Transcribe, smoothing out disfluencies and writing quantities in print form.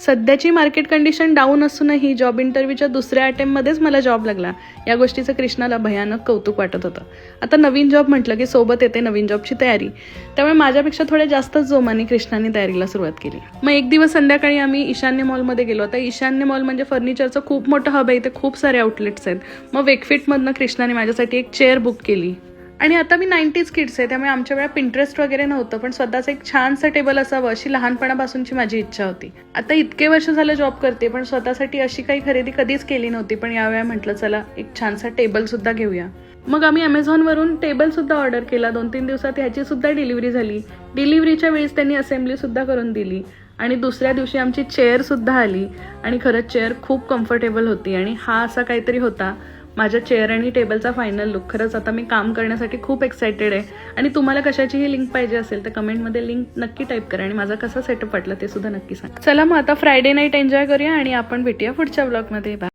सध्याची market condition down असूनही job इंटरव्ह्यूच्या दुसऱ्या अटेम्प्टमध्येच मला जॉब लागला. या गोष्टीचं कृष्णाला भयानक कौतुक वाटत होतं. आता नवीन जॉब म्हटलं की सोबत येते नवीन जॉबची तयारी. त्यामुळे माझ्यापेक्षा थोड्या जास्तच जोमाने कृष्णाने तयारीला सुरुवात केली. मग एक दिवस संध्याकाळी आम्ही ईशान्य मॉलमध्ये गेलो. आता ईशान्य मॉल म्हणजे फर्निचरचं खूप मोठं हब आहे. इथे खूप सारे आउटलेट्स आहेत. मग वेकफिटमधनं कृष्णाने माझ्यासाठी एक चेअर बुक केली. आणि आता मी 90s किड्स आहे, त्यामुळे आमच्या वेळा पिंटरेस्ट वगैरे नव्हतं, पण स्वतःचं एक छानसं टेबल असावं अशी लहानपणापासूनची माझी इच्छा होती. आता इतके वर्ष झालं जॉब करते, पण स्वतःसाठी अशी काही खरेदी कधीच केली नव्हती. पण यावेळी म्हटलं चला एक छानसा टेबल सुद्धा घेऊया. मग आम्ही Amazonवरून टेबल सुद्धा ऑर्डर केला. 2-3 दिवसात ह्याची सुद्धा डिलिव्हरी झाली. डिलिव्हरीच्या वेळेस त्यांनी असेंब्ली सुद्धा करून दिली आणि दुसऱ्या दिवशी आमची चेअर सुद्धा आली. आणि खरंच चेअर खूप कम्फर्टेबल होती. आणि हा असा काहीतरी होता माझ्या चेअर आणि टेबलचा फायनल लुक. खरंच आता मी काम करण्यासाठी खूप एक्सायटेड आहे. आणि तुम्हाला कशाचीही लिंक पाहिजे असेल तर कमेंटमध्ये लिंक नक्की टाईप करा आणि माझा कसा सेटअप वाटला ते सुद्धा नक्की सांगा. चला मग आता फ्रायडे नाईट एन्जॉय करूया आणि आपण भेटूया पुढच्या ब्लॉगमध्ये. बाय.